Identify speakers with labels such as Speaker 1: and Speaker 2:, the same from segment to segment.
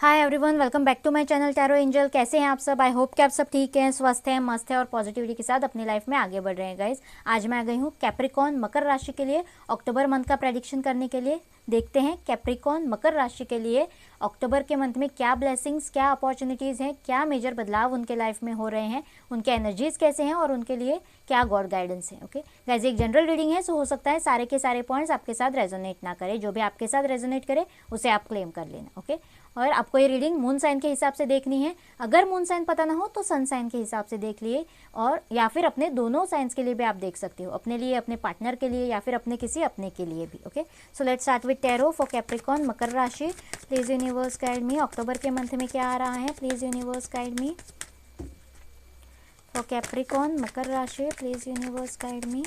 Speaker 1: Hi everyone, welcome back to my channel tarot angel. कैसे हैं आप सब? आई होप कि आप सब ठीक हैं, स्वस्थ हैं, मस्त हैं और पॉजिटिविटी के साथ अपनी लाइफ में आगे बढ़ रहे हैं गाइस। आज मैं आ गई हूँ कैप्रिकॉन मकर राशि के लिए अक्टूबर मंथ का प्रेडिक्शन करने के लिए। देखते हैं कैप्रिकॉन मकर राशि के लिए अक्टूबर के मंथ में क्या ब्लेसिंग्स, क्या अपॉर्चुनिटीज़ हैं, क्या मेजर बदलाव उनके लाइफ में हो रहे हैं, उनके एनर्जीज़ कैसे हैं और उनके लिए क्या गॉड गाइडेंस है। ओके गाइस, एक जनरल रीडिंग है, सो हो सकता है सारे के सारे पॉइंट्स आपके साथ रेजोनेट ना करे। जो भी आपके साथ रेजोनेट करे उसे आप क्लेम कर लेना। ओके, और आपको ये रीडिंग मून साइन के हिसाब से देखनी है। अगर मून साइन पता ना हो तो सन साइन के हिसाब से देख लिए, और या फिर अपने दोनों साइंस के लिए भी आप देख सकते हो, अपने लिए, अपने पार्टनर के लिए, या फिर अपने किसी अपने के लिए भी। Okay, so let's start with tarot for Capricorn makar rashi. Please universe guide me, October के मंथ में क्या आ रहा है? Please universe guide me for Capricorn makar rashi. Please universe guide me,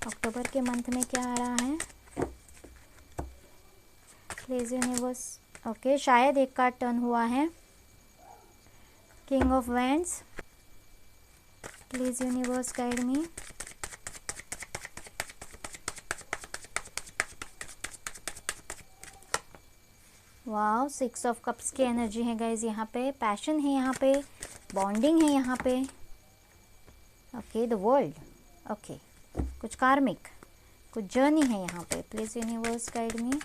Speaker 1: October के मंथ में क्या आ रहा है? Please universe. ओके, शायद एक कार्ड टर्न हुआ है, king of wands. Please universe guide me. Wow, 6 of cups की एनर्जी है गाइज यहाँ पे। पैशन है यहाँ पे, बॉन्डिंग है यहाँ पे। Okay, the world. ओके, कुछ कार्मिक, कुछ जर्नी है यहाँ पे। Please universe guide me,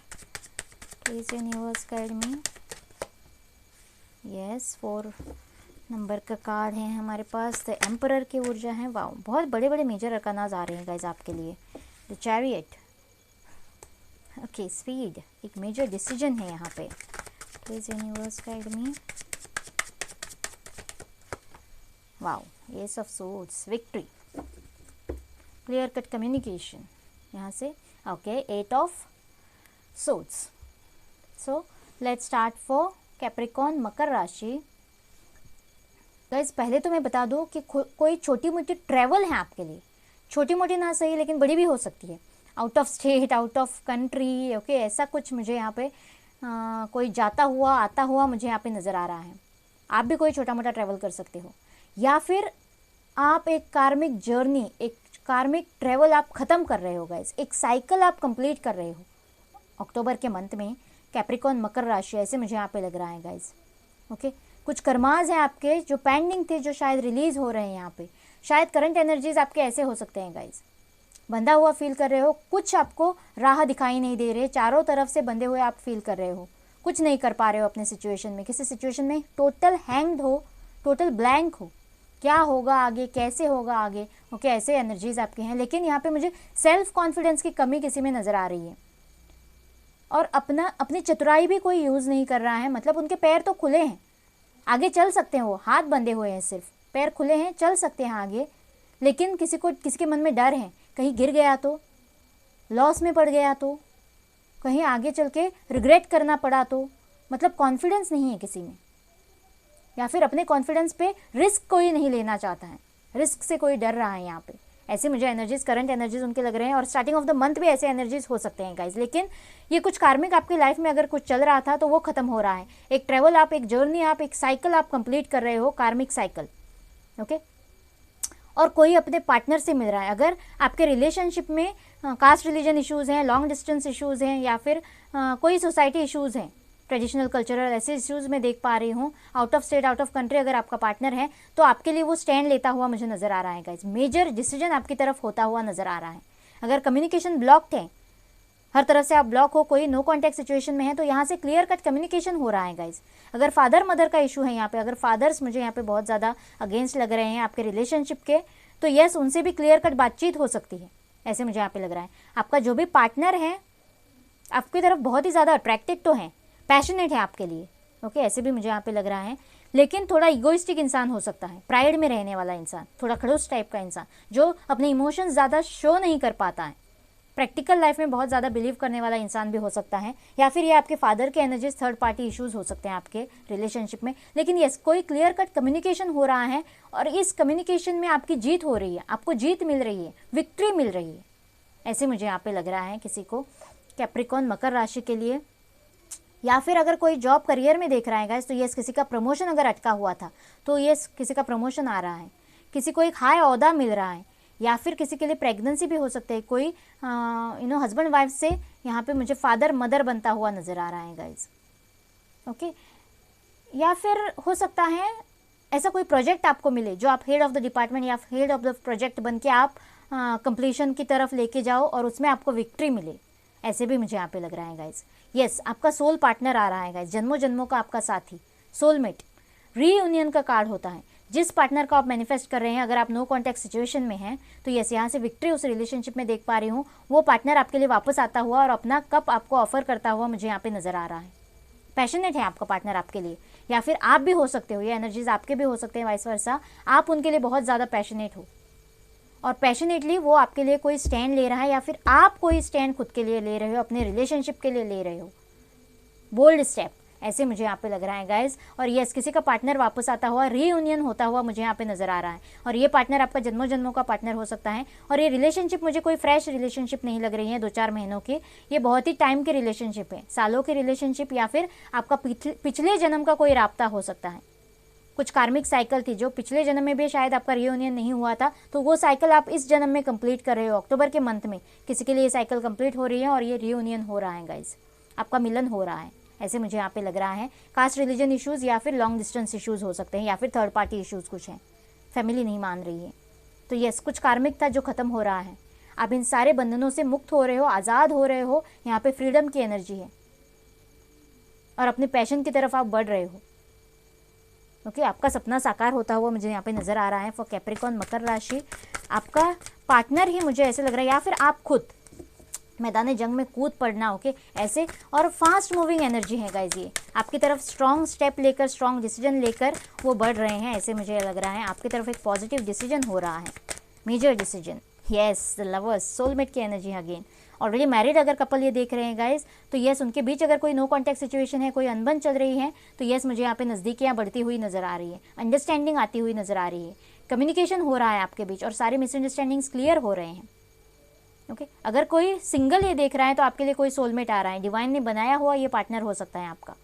Speaker 1: please universe guide me. Yes, 4 number का कार्ड है हमारे पास। द एम्परर की ऊर्जा है। वाओ, बहुत बड़े बड़े मेजर अरकानाज आ रहे हैं गाइज आपके लिए। The chariot. ओके, स्पीड, एक मेजर डिसीजन है यहाँ पे। Please universe guide me. Wow, ace of swords, victory, clear cut communication यहाँ से। Okay, 8 of swords. So let's start for Capricorn makar rashi. Guys, पहले तो मैं बता दूं कि कोई छोटी मोटी ट्रैवल है आपके लिए, छोटी मोटी ना सही लेकिन बड़ी भी हो सकती है, out of state, out of country. Okay, ऐसा कुछ मुझे यहाँ पे कोई जाता हुआ आता हुआ मुझे यहाँ पे नज़र आ रहा है। आप भी कोई छोटा मोटा ट्रैवल कर सकते हो, या फिर आप एक कार्मिक जर्नी, एक कार्मिक ट्रैवल आप ख़त्म कर रहे हो गाइस, एक साइकिल आप कंप्लीट कर रहे हो अक्टूबर के मंथ में। कैप्रिकॉन मकर राशि, ऐसे मुझे यहाँ पे लग रहा है गाइस। ओके, कुछ कर्माज हैं आपके जो पेंडिंग थे, जो शायद रिलीज हो रहे हैं यहाँ पे। शायद करंट एनर्जीज आपके ऐसे हो सकते हैं गाइस, बंधा हुआ फील कर रहे हो, कुछ आपको राह दिखाई नहीं दे रहे, चारों तरफ से बंधे हुए आप फील कर रहे हो, कुछ नहीं कर पा रहे हो अपने सिचुएशन में, किसी सिचुएशन में टोटल हैंग्ड हो, टोटल ब्लैंक हो, क्या होगा आगे, कैसे होगा आगे। ओके, ऐसे एनर्जीज आपके हैं। लेकिन यहाँ पे मुझे सेल्फ कॉन्फिडेंस की कमी किसी में नज़र आ रही है, और अपनी चतुराई भी कोई यूज़ नहीं कर रहा है। मतलब उनके पैर तो खुले हैं, आगे चल सकते हैं, वो हाथ बंधे हुए हैं, सिर्फ पैर खुले हैं, चल सकते हैं आगे, लेकिन किसी के मन में डर है, कहीं गिर गया तो, लॉस में पड़ गया तो, कहीं आगे चल के रिग्रेट करना पड़ा तो। मतलब कॉन्फिडेंस नहीं है किसी में, या फिर अपने कॉन्फिडेंस पे रिस्क कोई नहीं लेना चाहता है, रिस्क से कोई डर रहा है यहाँ पे। ऐसे मुझे एनर्जीज, करंट एनर्जीज उनके लग रहे हैं, और स्टार्टिंग ऑफ द मंथ भी ऐसे एनर्जीज हो सकते हैं गाइज। लेकिन ये कुछ कार्मिक आपकी लाइफ में अगर कुछ चल रहा था तो वो खत्म हो रहा है। एक ट्रैवल आप, एक जर्नी आप, एक साइकिल आप कंप्लीट कर रहे हो, कार्मिक साइकिल। ओके, और कोई अपने पार्टनर से मिल रहा है। अगर आपके रिलेशनशिप में कास्ट रिलीजन इश्यूज़ हैं, लॉन्ग डिस्टेंस इश्यूज़ हैं, या फिर कोई सोसाइटी इश्यूज़ हैं, ट्रेडिशनल कल्चरल ऐसे इश्यूज़ में देख पा रही हूँ, out of state, out of country अगर आपका पार्टनर है तो आपके लिए वो स्टैंड लेता हुआ मुझे नज़र आ रहा है गाइज। मेजर डिसीजन आपकी तरफ होता हुआ नज़र आ रहा है। अगर कम्युनिकेशन ब्लॉक्ड है, हर तरफ से आप ब्लॉक हो, कोई नो कॉन्टैक्ट सिचुएशन में है, तो यहाँ से क्लियर कट कम्युनिकेशन हो रहा है गाइज। अगर फादर मदर का इशू है यहाँ पे, अगर फादर्स मुझे यहाँ पे बहुत ज़्यादा अगेंस्ट लग रहे हैं आपके रिलेशनशिप के, तो यस, उनसे भी क्लियर कट बातचीत हो सकती है, ऐसे मुझे यहाँ पे लग रहा है। आपका जो भी पार्टनर है आपकी तरफ बहुत ही ज़्यादा अट्रैक्टेड तो है, पैशनेट है आपके लिए। ओके, ऐसे भी मुझे यहाँ पे लग रहा है। लेकिन थोड़ा इगोइस्टिक इंसान हो सकता है, प्राइड में रहने वाला इंसान, थोड़ा खड़ूस टाइप का इंसान, जो अपने इमोशंस ज़्यादा शो नहीं कर पाता है, प्रैक्टिकल लाइफ में बहुत ज़्यादा बिलीव करने वाला इंसान भी हो सकता है। या फिर ये आपके फादर के एनर्जीज, थर्ड पार्टी इश्यूज़ हो सकते हैं आपके रिलेशनशिप में। लेकिन यस, कोई क्लियर कट कम्युनिकेशन हो रहा है, और इस कम्युनिकेशन में आपकी जीत हो रही है, आपको जीत मिल रही है, विक्ट्री मिल रही है, ऐसे मुझे यहाँ पे लग रहा है किसी को, कैप्रिकॉन मकर राशि के लिए। या फिर अगर कोई जॉब करियर में देख रहा है गाइस, तो यस, किसी का प्रमोशन अगर अटका हुआ था तो यस, किसी का प्रमोशन आ रहा है, किसी को एक हाई ओहदा मिल रहा है, या फिर किसी के लिए प्रेगनेंसी भी हो सकती है। कोई हस्बैंड वाइफ से यहाँ पे मुझे फादर मदर बनता हुआ नज़र आ रहा है गाइज। ओके, या फिर हो सकता है ऐसा कोई प्रोजेक्ट आपको मिले जो आप हेड ऑफ द डिपार्टमेंट या हेड ऑफ द प्रोजेक्ट बन के आप कंप्लीशन की तरफ लेके जाओ और उसमें आपको विक्ट्री मिले, ऐसे भी मुझे यहाँ पे लग रहा है गाइज। यस, आपका सोल पार्टनर आ रहा है गाइज, जन्मों जन्मों का आपका साथी, सोलमेट। रीयूनियन का कार्ड होता है, जिस पार्टनर को आप मैनिफेस्ट कर रहे हैं, अगर आप नो कॉन्टैक्ट सिचुएशन में हैं तो यस, यहाँ से विक्ट्री उस रिलेशनशिप में देख पा रही हूँ। वो पार्टनर आपके लिए वापस आता हुआ और अपना कप आपको ऑफर करता हुआ मुझे यहाँ पे नजर आ रहा है। पैशनेट है आपका पार्टनर आपके लिए, या फिर आप भी हो सकते हो, ये एनर्जीज आपके भी हो सकते हैं, वाइस वर्सा। आप उनके लिए बहुत ज़्यादा पैशनेट हो और पैशनेटली वो आपके लिए कोई स्टैंड ले रहा है, या फिर आप कोई स्टैंड खुद के लिए ले रहे हो, अपने रिलेशनशिप के लिए ले रहे हो, बोल्ड स्टेप, ऐसे मुझे यहाँ पे लग रहा है गाइज। और यस, किसी का पार्टनर वापस आता हुआ, रीयूनियन होता हुआ मुझे यहाँ पे नजर आ रहा है। और ये पार्टनर आपका जन्मों जन्मों का पार्टनर हो सकता है। और ये रिलेशनशिप मुझे कोई फ्रेश रिलेशनशिप नहीं लग रही है 2-4 महीनों की, ये बहुत ही टाइम की रिलेशनशिप है, सालों की रिलेशनशिप, या फिर आपका पिछले जन्म का कोई राब्ता हो सकता है। कुछ कार्मिक साइकिल थी जो पिछले जन्म में भी शायद आपका रियूनियन नहीं हुआ था, तो वो साइकिल आप इस जन्म में कंप्लीट कर रहे हो। अक्टूबर के मंथ में किसी के लिए ये साइकिल कंप्लीट हो रही है और ये रियूनियन हो रहा है गाइज, आपका मिलन हो रहा है, ऐसे मुझे यहाँ पे लग रहा है। कास्ट रिलीजन इश्यूज़ या फिर लॉन्ग डिस्टेंस इश्यूज़ हो सकते हैं, या फिर थर्ड पार्टी इश्यूज़ कुछ हैं, फैमिली नहीं मान रही है। तो यस, कुछ कार्मिक था जो ख़त्म हो रहा है, आप इन सारे बंधनों से मुक्त हो रहे हो, आज़ाद हो रहे हो। यहाँ पे फ्रीडम की एनर्जी है और अपने पैशन की तरफ आप बढ़ रहे हो। ओके, आपका सपना साकार होता हुआ मुझे यहाँ पे नज़र आ रहा है। फॉर कैप्रिकॉर्न, मकर राशि, आपका पार्टनर ही मुझे ऐसे लग रहा है, या फिर आप खुद मैदान जंग में कूद पड़ना। ओके, ऐसे और फास्ट मूविंग एनर्जी है गाइज, ये आपकी तरफ स्ट्रॉन्ग स्टेप लेकर, स्ट्रॉन्ग डिसीजन लेकर वो बढ़ रहे हैं, ऐसे मुझे लग रहा है। आपकी तरफ एक पॉजिटिव डिसीजन हो रहा है, major decision. Yes, the lovers, soulmate की एनर्जी अगेन। ऑलरेडी मैरिड अगर कपल ये देख रहे हैं गाइज, तो यस, उनके बीच अगर कोई नो कॉन्टैक्ट सिचुएशन है, कोई अनबन चल रही है, तो यस, मुझे यहाँ पे नज़दीकियाँ बढ़ती हुई नज़र आ रही है, अंडरस्टैंडिंग आती हुई नज़र आ रही है, कम्युनिकेशन हो रहा है आपके बीच और सारे मिसअंडरस्टैंडिंग्स क्लियर हो रहे हैं। ओके, अगर कोई सिंगल ये देख रहा है तो आपके लिए कोई सोलमेट आ रहा है, डिवाइन ने बनाया हुआ ये पार्टनर हो सकता है आपका,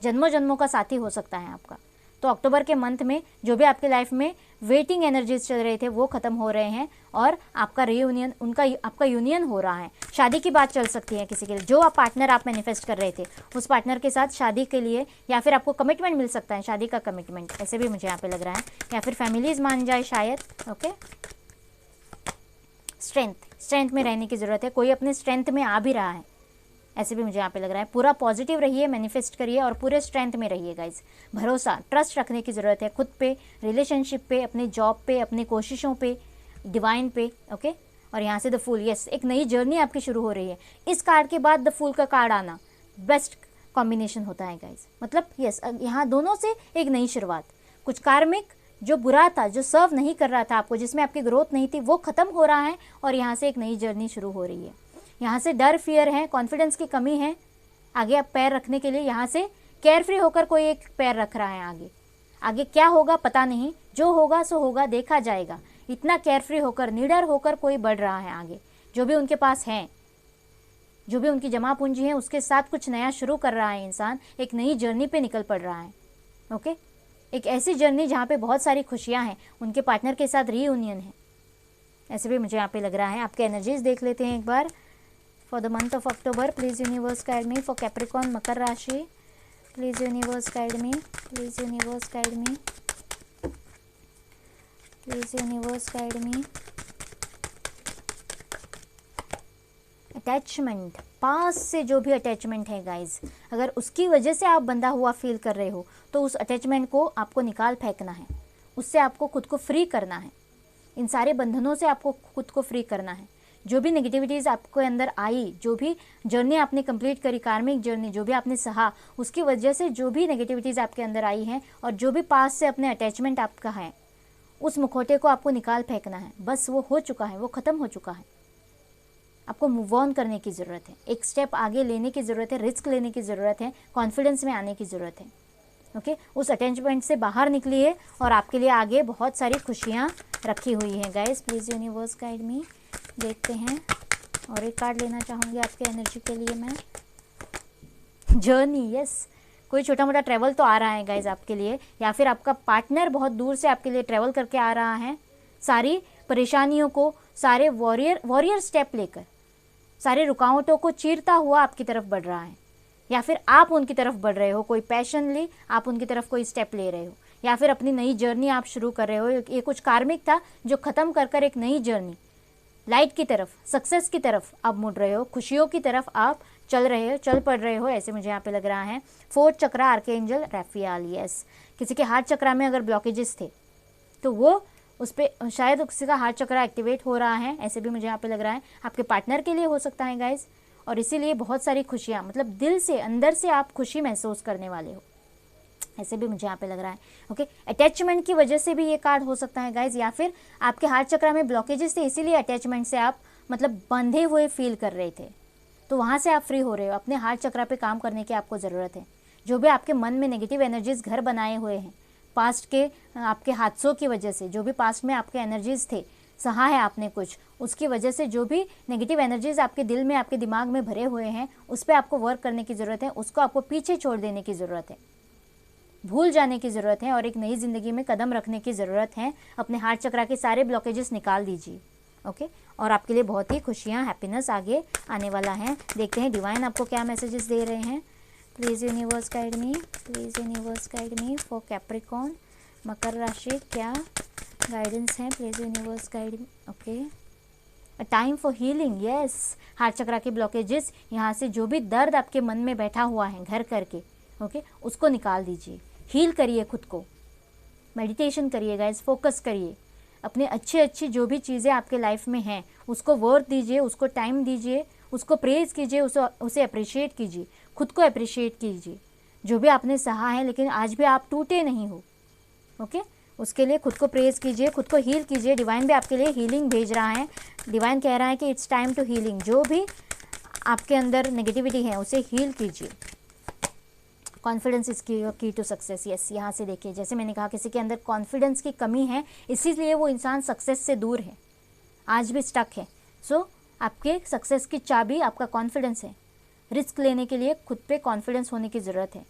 Speaker 1: जन्मों जन्मों का साथी हो सकता है आपका। तो अक्टूबर के मंथ में जो भी आपके लाइफ में वेटिंग एनर्जीज चल रहे थे वो खत्म हो रहे हैं और आपका रीयूनियन, आपका यूनियन हो रहा है। शादी की बात चल सकती है किसी के लिए, जो आप पार्टनर आप मैनिफेस्ट कर रहे थे उस पार्टनर के साथ शादी के लिए, या फिर आपको कमिटमेंट मिल सकता है, शादी का कमिटमेंट, ऐसे भी मुझे यहाँ पे लग रहा है, या फिर फैमिलीज मान जाए शायद। ओके, स्ट्रेंथ में रहने की ज़रूरत है, कोई अपने स्ट्रेंथ में आ भी रहा है, ऐसे भी मुझे यहाँ पे लग रहा है। पूरा पॉजिटिव रहिए, मैनिफेस्ट करिए और पूरे स्ट्रेंथ में रहिए गाइज। भरोसा, ट्रस्ट रखने की ज़रूरत है खुद पे, रिलेशनशिप पे, अपने जॉब पे, अपनी कोशिशों पे, डिवाइन पे। ओके, और यहाँ से द फूल, यस, एक नई जर्नी आपकी शुरू हो रही है। इस कार्ड के बाद द फूल का कार्ड आना बेस्ट कॉम्बिनेशन होता है गाइज, मतलब यस, यहाँ दोनों से एक नई शुरुआत। कुछ कार्मिक जो बुरा था, जो सर्व नहीं कर रहा था आपको, जिसमें आपकी ग्रोथ नहीं थी, वो ख़त्म हो रहा है और यहाँ से एक नई जर्नी शुरू हो रही है। यहाँ से डर, फियर है, कॉन्फिडेंस की कमी है आगे आप पैर रखने के लिए, यहाँ से केयरफ्री होकर कोई एक पैर रख रहा है आगे। आगे क्या होगा पता नहीं, जो होगा सो होगा, देखा जाएगा। इतना केयरफ्री होकर, निडर होकर कोई बढ़ रहा है आगे। जो भी उनके पास है, जो भी उनकी जमा पूंजी है, उसके साथ कुछ नया शुरू कर रहा है इंसान, एक नई जर्नी पे निकल पड़ रहा है। ओके, एक ऐसी जर्नी जहाँ पे बहुत सारी खुशियाँ हैं, उनके पार्टनर के साथ रीयूनियन है, ऐसे भी मुझे यहाँ पे लग रहा है। आपके एनर्जीज देख लेते हैं एक बार for the month of October. Please universe guide me for Capricorn, makar rashi. Please universe guide me, please universe guide me, please universe guide me. Attachment, पास से जो भी अटैचमेंट है गाइज, अगर उसकी वजह से आप बंधा हुआ फील कर रहे हो तो उस अटैचमेंट को आपको निकाल फेंकना है, उससे आपको खुद को फ्री करना है, इन सारे बंधनों से आपको खुद को फ्री करना है। जो भी नेगेटिविटीज़ आपके अंदर आई, जो भी जर्नी आपने कंप्लीट करी, कार्मिक जर्नी जो भी आपने सहा, उसकी वजह से जो भी नेगेटिविटीज़ आपके अंदर आई हैं और जो भी पास से अपने अटैचमेंट आपका है, उस मुखौटे को आपको निकाल फेंकना है। बस वो हो चुका है, वो ख़त्म हो चुका है। आपको मूव ऑन करने की ज़रूरत है, एक स्टेप आगे लेने की ज़रूरत है, रिस्क लेने की ज़रूरत है, कॉन्फिडेंस में आने की ज़रूरत है। ओके, उस अटैचमेंट से बाहर निकलिए और आपके लिए आगे बहुत सारी खुशियाँ रखी हुई हैं गाइस। प्लीज़ यूनिवर्स गाइड मी, देखते हैं। और एक कार्ड लेना चाहूँगी आपके एनर्जी के लिए मैं। जर्नी, यस, कोई छोटा मोटा ट्रैवल तो आ रहा है गाइज आपके लिए, या फिर आपका पार्टनर बहुत दूर से आपके लिए ट्रैवल करके आ रहा है, सारी परेशानियों को, सारे वॉरियर स्टेप लेकर, सारे रुकावटों को चीरता हुआ आपकी तरफ बढ़ रहा है। या फिर आप उनकी तरफ बढ़ रहे हो, कोई पैशनली आप उनकी तरफ कोई स्टेप ले रहे हो, या फिर अपनी नई जर्नी आप शुरू कर रहे हो। ये कुछ कार्मिक था जो ख़त्म कर कर एक नई जर्नी लाइट की तरफ, सक्सेस की तरफ आप मुड़ रहे हो, खुशियों की तरफ आप चल पड़ रहे हो, ऐसे मुझे यहाँ पे लग रहा है। फोर्थ चक्रा आर्कएंजल राफेल, यस। किसी के हार्ट चक्रा में अगर ब्लॉकेजेस थे तो वो उस पर शायद किसी का हार्ट चक्रा एक्टिवेट हो रहा है, ऐसे भी मुझे यहाँ पे लग रहा है। आपके पार्टनर के लिए हो सकता है गाइज, और इसीलिए बहुत सारी खुशियाँ, मतलब दिल से अंदर से आप खुशी महसूस करने वाले हो, ऐसे भी मुझे यहाँ पे लग रहा है। ओके, अटैचमेंट की वजह से भी ये कार्ड हो सकता है गाइज, या फिर आपके हार्ट चक्रा में ब्लॉकेजेस थे इसीलिए अटैचमेंट से आप मतलब बंधे हुए फील कर रहे थे, तो वहाँ से आप फ्री हो रहे हो। अपने हार्ट चक्रा पे काम करने की आपको ज़रूरत है। जो भी आपके मन में नेगेटिव एनर्जीज घर बनाए हुए हैं पास्ट के आपके हादसों की वजह से, जो भी पास्ट में आपके एनर्जीज थे, सहा है आपने कुछ, उसकी वजह से जो भी नेगेटिव एनर्जीज आपके दिल में आपके दिमाग में भरे हुए हैं उस पर आपको वर्क करने की ज़रूरत है, उसको आपको पीछे छोड़ देने की ज़रूरत है, भूल जाने की ज़रूरत है और एक नई ज़िंदगी में कदम रखने की ज़रूरत है। अपने हार्ट चक्रा के सारे ब्लॉकेजेस निकाल दीजिए। ओके, और आपके लिए बहुत ही खुशियाँ, हैप्पीनेस आगे आने वाला है। देखते हैं डिवाइन आपको क्या मैसेजेस दे रहे हैं। Please universe guide me, please universe guide me for Capricorn, makar rashi, क्या गाइडेंस है, please universe guide me. Okay, time for healing, yes. Heart chakra के ब्लॉकेजेस, यहाँ से जो भी दर्द आपके मन में बैठा हुआ है घर करके, ओके, उसको निकाल दीजिए, हील करिए खुद को, मेडिटेशन करिए गाइस, फोकस करिए, अपने अच्छी जो भी चीज़ें आपके लाइफ में हैं उसको वर्थ दीजिए, उसको टाइम दीजिए, उसको प्रेज़ कीजिए, उसे अप्रिशिएट कीजिए, खुद को अप्रिशिएट कीजिए। जो भी आपने सहा है लेकिन आज भी आप टूटे नहीं हो, ओके, उसके लिए खुद को प्रेज़ कीजिए, खुद को हील कीजिए। डिवाइन भी आपके लिए हीलिंग भेज रहा है। डिवाइन कह रहा है कि इट्स टाइम टू हीलिंग। जो भी आपके अंदर नेगेटिविटी है उसे हील कीजिए। कॉन्फिडेंस इज की टू सक्सेस, यस। यहाँ से देखिए, जैसे मैंने कहा किसी के अंदर कॉन्फिडेंस की कमी है, इसीलिए वो इंसान सक्सेस से दूर है, आज भी स्टक है। सो आपके सक्सेस की चाबी आपका कॉन्फिडेंस है। रिस्क लेने के लिए खुद पे कॉन्फिडेंस होने की ज़रूरत है,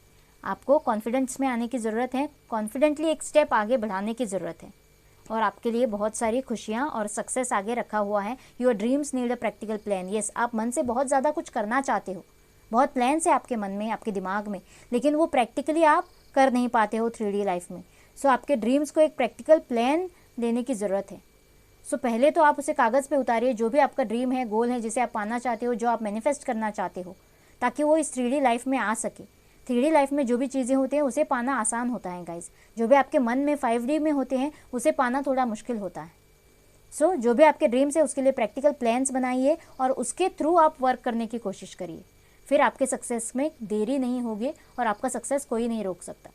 Speaker 1: आपको कॉन्फिडेंस में आने की ज़रूरत है, कॉन्फिडेंटली एक स्टेप आगे बढ़ाने की ज़रूरत है। और आपके लिए बहुत सारी खुशियाँ और सक्सेस आगे रखा हुआ है। Your dreams need a practical plan, yes. आप मन से बहुत ज़्यादा कुछ करना चाहते हो, बहुत प्लान्स है आपके मन में, आपके दिमाग में, लेकिन वो प्रैक्टिकली आप कर नहीं पाते हो 3D लाइफ में। सो आपके ड्रीम्स को एक प्रैक्टिकल प्लान देने की ज़रूरत है। सो पहले तो आप उसे कागज़ पे उतारिए, जो भी आपका ड्रीम है, गोल है, जिसे आप पाना चाहते हो, जो आप मैनिफेस्ट करना चाहते हो, ताकि वो इस 3D लाइफ में आ सके। 3D लाइफ में जो भी चीज़ें होती हैं उसे पाना आसान होता है गाइज। जो भी आपके मन में 5D में होते हैं उसे पाना थोड़ा मुश्किल होता है। सो जो भी आपके ड्रीम्स है उसके लिए प्रैक्टिकल प्लान्स बनाइए और उसके थ्रू आप वर्क करने की कोशिश करिए, फिर आपके सक्सेस में देरी नहीं होगी और आपका सक्सेस कोई नहीं रोक सकता।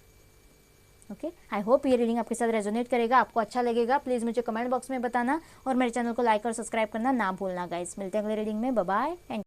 Speaker 1: ओके, आई होप ये रीडिंग आपके साथ रेजोनेट करेगा, आपको अच्छा लगेगा। प्लीज़ मुझे कमेंट बॉक्स में बताना और मेरे चैनल को लाइक और सब्सक्राइब करना ना भूलना गाइस। मिलते हैं अगले रीडिंग में, बाय बाय एंड